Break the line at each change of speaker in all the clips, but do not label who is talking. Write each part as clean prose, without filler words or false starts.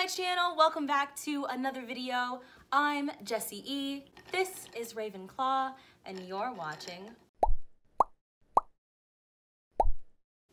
channel, welcome back to another video. I'm Jessie E, this is Ravenclaw, and you're watching.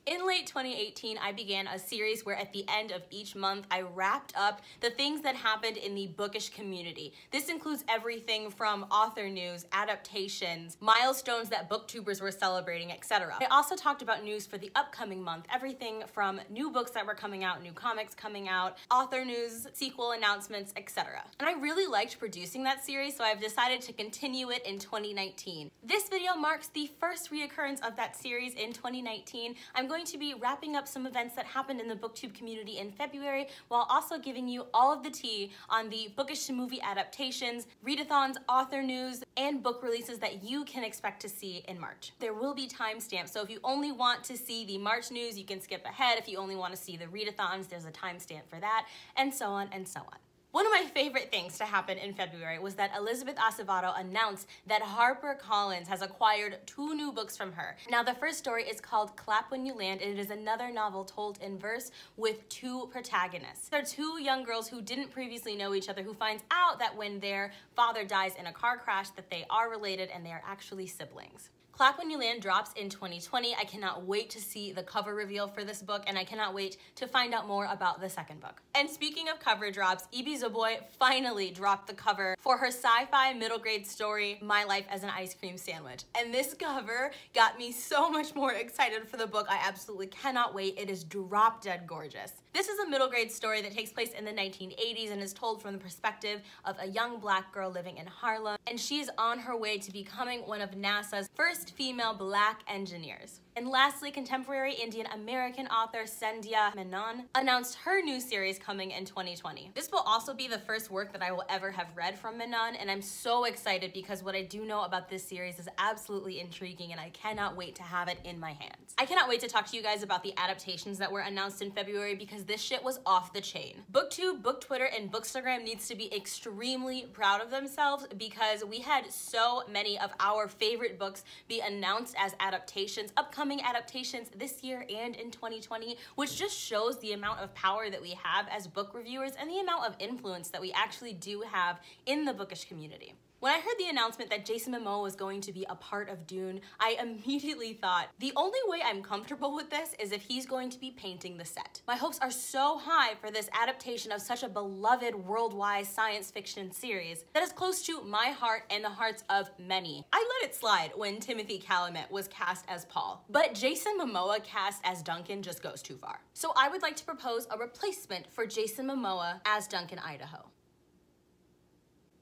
In late 2018, I began a series where at the end of each month, I wrapped up the things that happened in the bookish community. This includes everything from author news, adaptations, milestones that booktubers were celebrating, etc. I also talked about news for the upcoming month, everything from new books that were coming out, new comics coming out, author news, sequel announcements, etc. And I really liked producing that series, so I've decided to continue it in 2019. This video marks the first reoccurrence of that series in 2019. I'm going to be wrapping up some events that happened in the booktube community in February, while also giving you all of the tea on the bookish movie adaptations, readathons, author news, and book releases that you can expect to see in March. There will be timestamps, so if you only want to see the March news, you can skip ahead. If you only want to see the readathons, there's a timestamp for that, and so on and so on. One of my favorite things to happen in February was that Elizabeth Acevedo announced that HarperCollins has acquired 2 new books from her. Now, the first story is called Clap When You Land, and it is another novel told in verse with 2 protagonists. They're 2 young girls who didn't previously know each other, who finds out that when their father dies in a car crash that they are related and they are actually siblings. Clap When You Land drops in 2020. I cannot wait to see the cover reveal for this book, and I cannot wait to find out more about the second book. And speaking of cover drops, Ibi Zoboi finally dropped the cover for her sci-fi middle grade story, My Life as an Ice Cream Sandwich. And this cover got me so much more excited for the book. I absolutely cannot wait. It is drop dead gorgeous. This is a middle grade story that takes place in the 1980s and is told from the perspective of a young black girl living in Harlem, and she is on her way to becoming one of NASA's first female black engineers. And lastly, contemporary Indian American author Sandhya Menon announced her new series coming in 2020. This will also be the first work that I will ever have read from Menon, and I'm so excited because what I do know about this series is absolutely intriguing, and I cannot wait to have it in my hands. I cannot wait to talk to you guys about the adaptations that were announced in February because this shit was off the chain. BookTube, Book Twitter, and Bookstagram needs to be extremely proud of themselves because we had so many of our favorite books be announced as adaptations, upcoming adaptations this year and in 2020, which just shows the amount of power that we have as book reviewers and the amount of influence that we actually do have in the bookish community. When I heard the announcement that Jason Momoa was going to be a part of Dune, I immediately thought, the only way I'm comfortable with this is if he's going to be painting the set. My hopes are so high for this adaptation of such a beloved worldwide science fiction series that is close to my heart and the hearts of many. I let it slide when Timothy Chalamet was cast as Paul, but Jason Momoa cast as Duncan just goes too far. So I would like to propose a replacement for Jason Momoa as Duncan Idaho.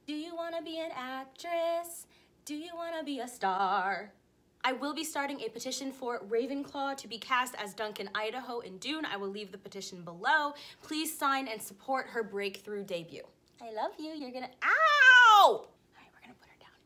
Do you want to be an actress? Do you want to be a star? I will be starting a petition for Ravenclaw to be cast as Duncan Idaho in Dune. I will leave the petition below. Please sign and support her breakthrough debut. I love you. You're gonna... Ow!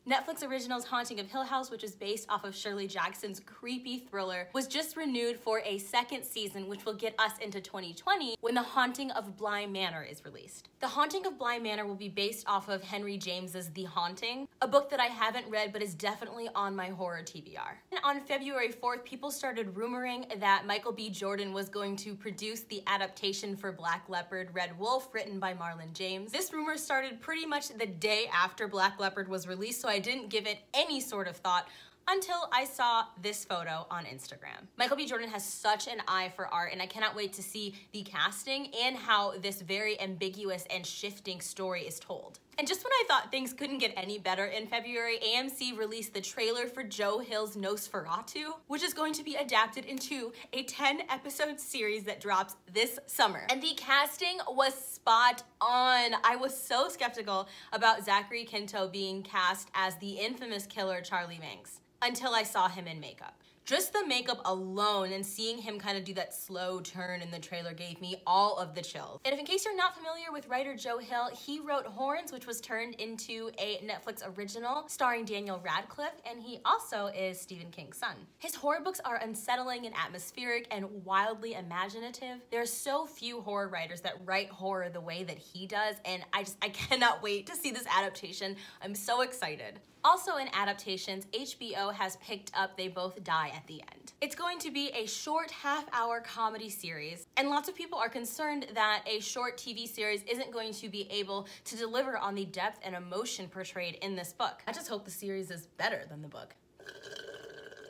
Netflix Originals Haunting of Hill House, which is based off of Shirley Jackson's creepy thriller, was just renewed for a 2nd season, which will get us into 2020 when The Haunting of Bly Manor is released. The Haunting of Bly Manor will be based off of Henry James's The Haunting, a book that I haven't read but is definitely on my horror TBR. And on February 4th, people started rumoring that Michael B. Jordan was going to produce the adaptation for Black Leopard Red Wolf written by Marlon James. This rumor started pretty much the day after Black Leopard was released, so I didn't give it any sort of thought until I saw this photo on Instagram. Michael B. Jordan has such an eye for art, and I cannot wait to see the casting and how this very ambiguous and shifting story is told. And just when I thought things couldn't get any better in February, AMC released the trailer for Joe Hill's Nosferatu, which is going to be adapted into a 10-episode series that drops this summer. And the casting was spot on. I was so skeptical about Zachary Quinto being cast as the infamous killer Charlie Manx until I saw him in makeup. Just the makeup alone and seeing him kind of do that slow turn in the trailer gave me all of the chills. And if in case you're not familiar with writer Joe Hill, he wrote Horns, which was turned into a Netflix original starring Daniel Radcliffe, and he also is Stephen King's son. His horror books are unsettling and atmospheric and wildly imaginative. There are so few horror writers that write horror the way that he does, and I cannot wait to see this adaptation. I'm so excited. Also in adaptations, HBO has picked up They Both Die at the End. It's going to be a short half-hour comedy series, and lots of people are concerned that a short TV series isn't going to be able to deliver on the depth and emotion portrayed in this book. I just hope the series is better than the book.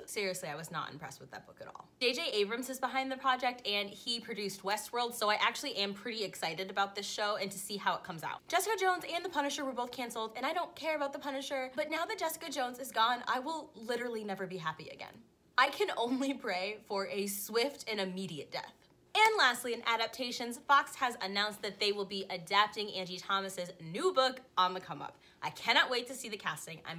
Seriously, I was not impressed with that book at all. J.J. Abrams is behind the project, and he produced Westworld, so I actually am pretty excited about this show and to see how it comes out. Jessica Jones and The Punisher were both canceled, and I don't care about The Punisher, but now that Jessica Jones is gone, I will literally never be happy again. I can only pray for a swift and immediate death. And lastly, in adaptations, Fox has announced that they will be adapting Angie Thomas's new book, On the Come Up. I cannot wait to see the casting. I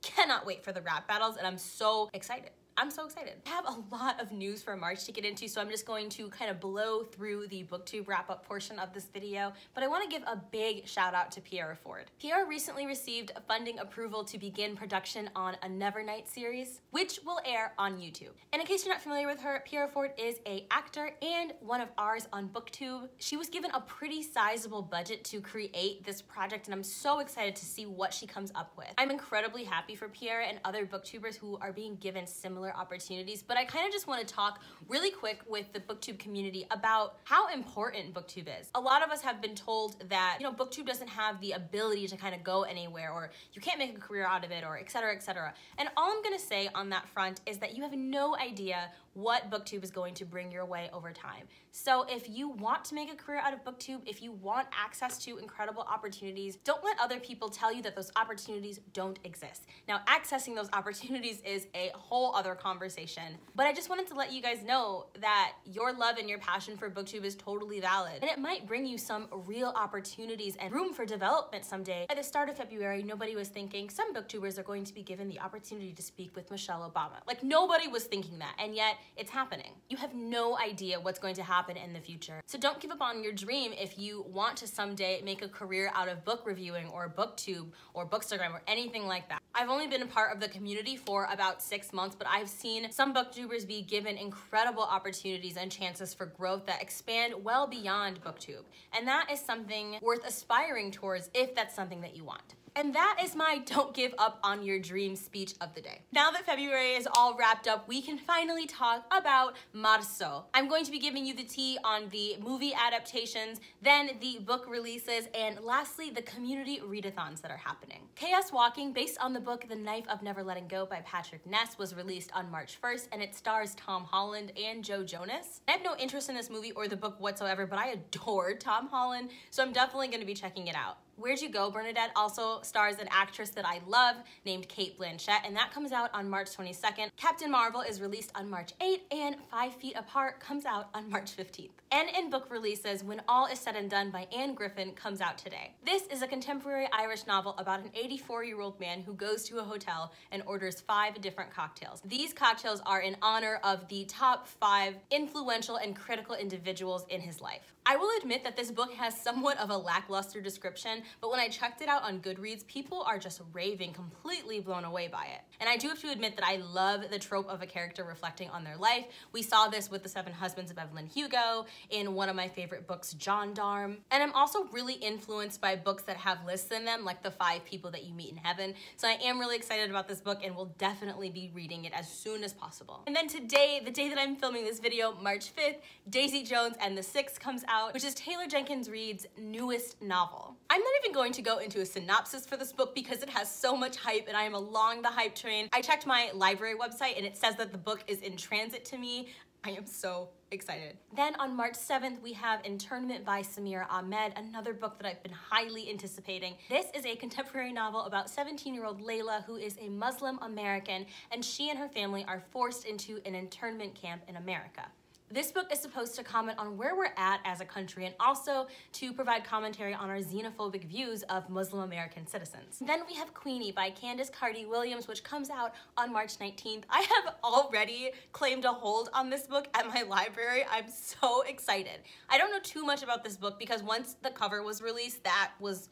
cannot wait for the rap battles, and I'm so excited. I'm so excited. I have a lot of news for March to get into, so I'm just going to kind of blow through the BookTube wrap-up portion of this video, but I want to give a big shout out to Piera Ford. Piera recently received funding approval to begin production on a Nevernight series, which will air on YouTube. And in case you're not familiar with her, Piera Ford is an actor and one of ours on BookTube. She was given a pretty sizable budget to create this project, and I'm so excited to see what she comes up with. I'm incredibly happy for Piera and other booktubers who are being given similar opportunities, but I kind of just want to talk really quick with the BookTube community about how important BookTube is. A lot of us have been told that, you know, BookTube doesn't have the ability to kind of go anywhere, or you can't make a career out of it, or etc., etc. And all I'm going to say on that front is that you have no idea what BookTube is going to bring your way over time. So if you want to make a career out of BookTube, if you want access to incredible opportunities, don't let other people tell you that those opportunities don't exist. Now, accessing those opportunities is a whole other conversation, but I just wanted to let you guys know that your love and your passion for BookTube is totally valid, and it might bring you some real opportunities and room for development someday. At the start of February, nobody was thinking some booktubers are going to be given the opportunity to speak with Michelle Obama. Like, nobody was thinking that, and yet it's happening. You have no idea what's going to happen in the future. So don't give up on your dream if you want to someday make a career out of book reviewing or BookTube or Bookstagram or anything like that. I've only been a part of the community for about 6 months, but I've seen some booktubers be given incredible opportunities and chances for growth that expand well beyond BookTube. And that is something worth aspiring towards if that's something that you want. And that is my don't give up on your dream speech of the day. Now that February is all wrapped up, we can finally talk about Marzo. I'm going to be giving you the tea on the movie adaptations, then the book releases, and lastly, the community readathons that are happening. Chaos Walking, based on the book The Knife of Never Letting Go by Patrick Ness, was released on March 1st, and it stars Tom Holland and Joe Jonas. I have no interest in this movie or the book whatsoever, but I adore Tom Holland, so I'm definitely going to be checking it out. Where'd You Go, Bernadette also stars an actress that I love named Cate Blanchett, and that comes out on March 22nd. Captain Marvel is released on March 8th, and 5 Feet Apart comes out on March 15th. And in book releases, When All Is Said and Done by Anne Griffin comes out today. This is a contemporary Irish novel about an 84-year-old man who goes to a hotel and orders 5 different cocktails. These cocktails are in honor of the top 5 influential and critical individuals in his life. I will admit that this book has somewhat of a lackluster description, but when I checked it out on Goodreads, people are just raving, completely blown away by it. And I do have to admit that I love the trope of a character reflecting on their life. We saw this with The 7 Husbands of Evelyn Hugo, in one of my favorite books, John Darm. And I'm also really influenced by books that have lists in them, like The 5 People That You Meet in Heaven. So I am really excited about this book and will definitely be reading it as soon as possible. And then today, the day that I'm filming this video, March 5th, Daisy Jones and the Six comes out, which is Taylor Jenkins Reid's newest novel. I'm not even going to go into a synopsis for this book because it has so much hype and I am along the hype train. I checked my library website and it says that the book is in transit to me. I am so excited. Then on March 7th, we have Internment by Samira Ahmed, another book that I've been highly anticipating. This is a contemporary novel about 17-year-old Layla, who is a Muslim American, and she and her family are forced into an internment camp in America. This book is supposed to comment on where we're at as a country and also to provide commentary on our xenophobic views of Muslim American citizens. Then we have Queenie by Candace Carty-Williams, which comes out on March 19th. I have already claimed a hold on this book at my library. I'm so excited. I don't know too much about this book because once the cover was released, that was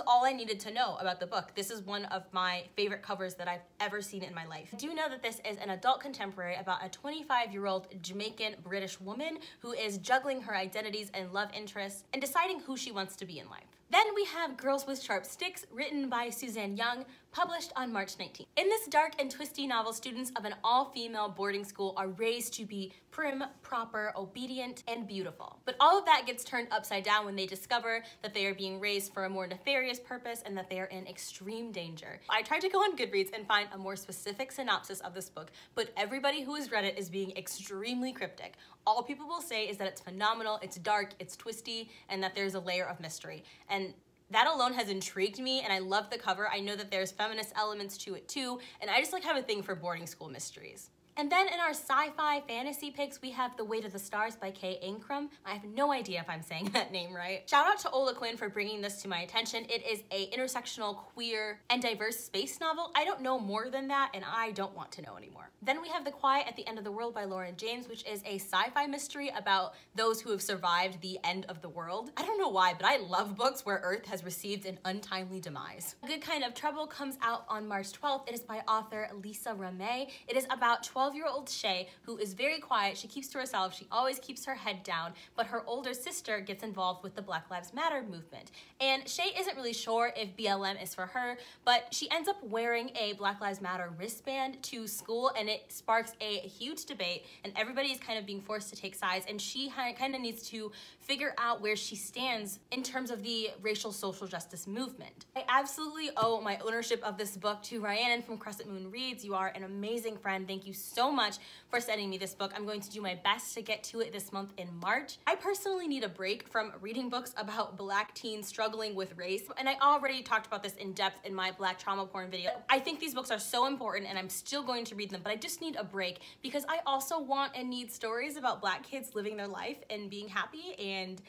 all I needed to know about the book. This is one of my favorite covers that I've ever seen in my life. I do know that this is an adult contemporary about a 25-year-old Jamaican British woman who is juggling her identities and love interests and deciding who she wants to be in life. Then we have Girls with Sharp Sticks, written by Suzanne Young, published on March 19th. In this dark and twisty novel, students of an all-female boarding school are raised to be prim, proper, obedient, and beautiful. But all of that gets turned upside down when they discover that they are being raised for a more nefarious purpose and that they are in extreme danger. I tried to go on Goodreads and find a more specific synopsis of this book, but everybody who has read it is being extremely cryptic. All people will say is that it's phenomenal, it's dark, it's twisty, and that there's a layer of mystery. And that alone has intrigued me, and I love the cover. I know that there's feminist elements to it too, and I just like have a thing for boarding school mysteries. And then in our sci-fi fantasy picks, we have The Way to the Stars by Kay Ancrum. I have no idea if I'm saying that name right. Shout out to Ola Quinn for bringing this to my attention. It is a intersectional, queer, and diverse space novel. I don't know more than that, and I don't want to know anymore. Then we have The Quiet at the End of the World by Lauren James, which is a sci-fi mystery about those who have survived the end of the world. I don't know why, but I love books where Earth has received an untimely demise. A Good Kind of Trouble comes out on March 12th. It is by author Lisa Ramay. It is about 12-year-old Shay, who is very quiet. She keeps to herself. She always keeps her head down, but her older sister gets involved with the Black Lives Matter movement. And Shay isn't really sure if BLM is for her, but she ends up wearing a Black Lives Matter wristband to school, and it sparks a huge debate, and everybody is kind of being forced to take sides, and she kind of needs to figure out where she stands in terms of the racial social justice movement. I absolutely owe my ownership of this book to Rhiannon from Crescent Moon Reads. You are an amazing friend. Thank you so much for sending me this book. I'm going to do my best to get to it this month in March. I personally need a break from reading books about Black teens struggling with race, and I already talked about this in depth in my Black trauma porn video. I think these books are so important, and I'm still going to read them, but I just need a break because I also want and need stories about Black kids living their life and being happy and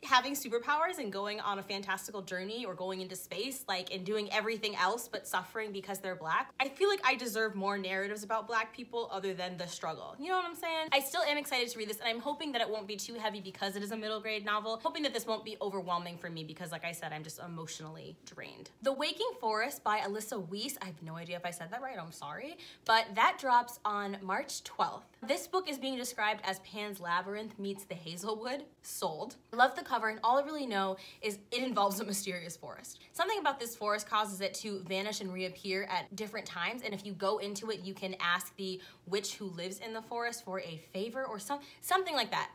having superpowers and going on a fantastical journey or going into space, and doing everything else but suffering because they're Black. I feel like I deserve more narratives about Black people other than the struggle. You know what I'm saying? I still am excited to read this, and I'm hoping that it won't be too heavy because it is a middle grade novel. Hoping that this won't be overwhelming for me because, like I said, I'm just emotionally drained. The Waking Forest by Alyssa Weiss. I have no idea if I said that right, I'm sorry, but that drops on March 12th. This book is being described as Pan's Labyrinth meets the Hazelwood. Sold. I love the cover, and all I really know is it involves a mysterious forest. Something about this forest causes it to vanish and reappear at different times, and if you go into it, you can ask the witch who lives in the forest for a favor or something like that.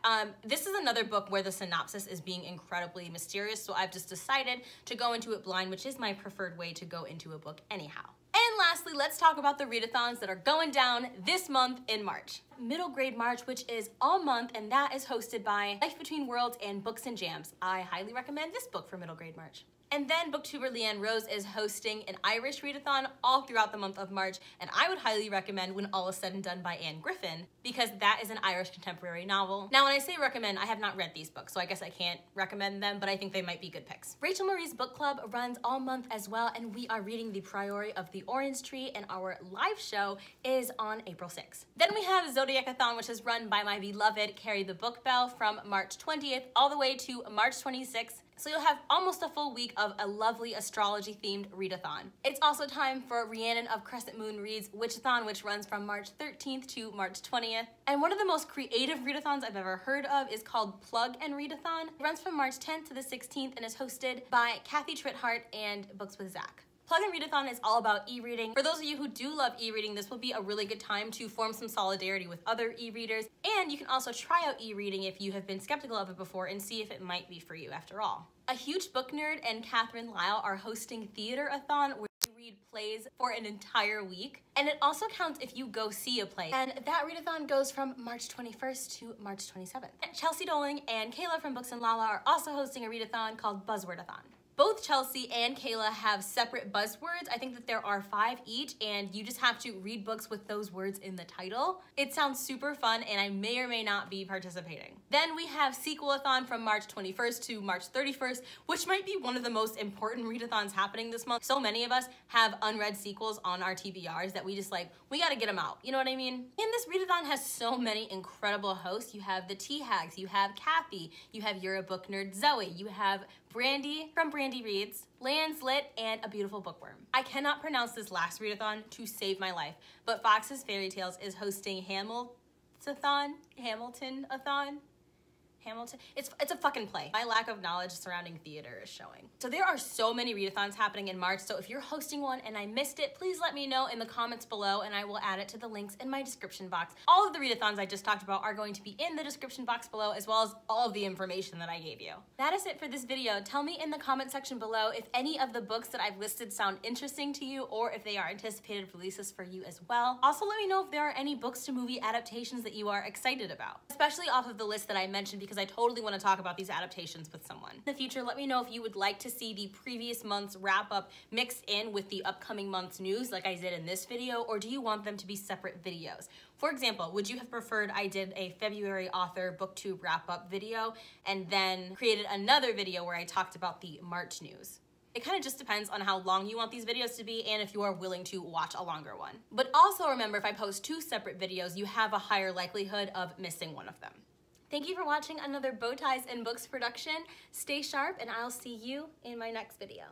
This is another book where the synopsis is being incredibly mysterious, so I've just decided to go into it blind, which is my preferred way to go into a book anyhow. And lastly, let's talk about the readathons that are going down this month in March. Middle Grade March, which is all month, and that is hosted by Life Between Worlds and Books and Jams. I highly recommend this book for Middle Grade March. And then booktuber Leanne Rose is hosting an Irish readathon all throughout the month of March, and I would highly recommend When All Is Said and Done by Anne Griffin, because that is an Irish contemporary novel. Now, when I say recommend, I have not read these books, so I guess I can't recommend them, but I think they might be good picks. Rachel Marie's book club runs all month as well, and we are reading The Priory of the Orange Tree, and our live show is on April 6th. Then we have Zodiacathon, which is run by my beloved Carrie the Book Bell from March 20th all the way to March 26th. So you'll have almost a full week of a lovely astrology-themed readathon. It's also time for Rhiannon of Crescent Moon Reads Witchathon, which runs from March 13th to March 20th. And one of the most creative readathons I've ever heard of is called Plug and Readathon. It runs from March 10th to the 16th and is hosted by Kathy Trithart and Books with Zach. Plug and Readathon is all about e-reading. For those of you who do love e-reading, this will be a really good time to form some solidarity with other e-readers. And you can also try out e-reading if you have been skeptical of it before and see if it might be for you after all. A Huge Book Nerd and Catherine Lyle are hosting Theater-a-thon, where you read plays for an entire week. And it also counts if you go see a play. And that readathon goes from March 21st to March 27th. Chelsea Doling and Kayla from Books and Lala are also hosting a readathon called Buzzwordathon. Both Chelsea and Kayla have separate buzzwords. I think that there are 5 each, and you just have to read books with those words in the title. It sounds super fun, and I may or may not be participating. Then we have Sequelathon from March 21st to March 31st, which might be one of the most important readathons happening this month. So many of us have unread sequels on our TBRs that we just we gotta get them out. You know what I mean? And this readathon has so many incredible hosts. You have the Tea Hags, you have Kathy, you have You're a Book Nerd Zoe, you have Brandy from Brandy Reads, Lands Lit, and A Beautiful Bookworm. I cannot pronounce this last readathon to save my life, but Fox's Fairy Tales is hosting Hamiltonathon, Hamilton. It's a fucking play. My lack of knowledge surrounding theater is showing. So there are so many readathons happening in March, so if you're hosting one and I missed it, please let me know in the comments below and I will add it to the links in my description box. All of the readathons I just talked about are going to be in the description box below, as well as all of the information that I gave you. That is it for this video. Tell me in the comment section below if any of the books that I've listed sound interesting to you, or if they are anticipated releases for you as well. Also, let me know if there are any books to movie adaptations that you are excited about, especially off of the list that I mentioned, because I totally want to talk about these adaptations with someone. In the future, let me know if you would like to see the previous month's wrap-up mixed in with the upcoming month's news like I did in this video, or do you want them to be separate videos? For example, would you have preferred I did a February author booktube wrap-up video and then created another video where I talked about the March news? It kind of just depends on how long you want these videos to be and if you are willing to watch a longer one. But also remember, if I post 2 separate videos, you have a higher likelihood of missing one of them. Thank you for watching another Bow Ties and Books production. Stay sharp and I'll see you in my next video.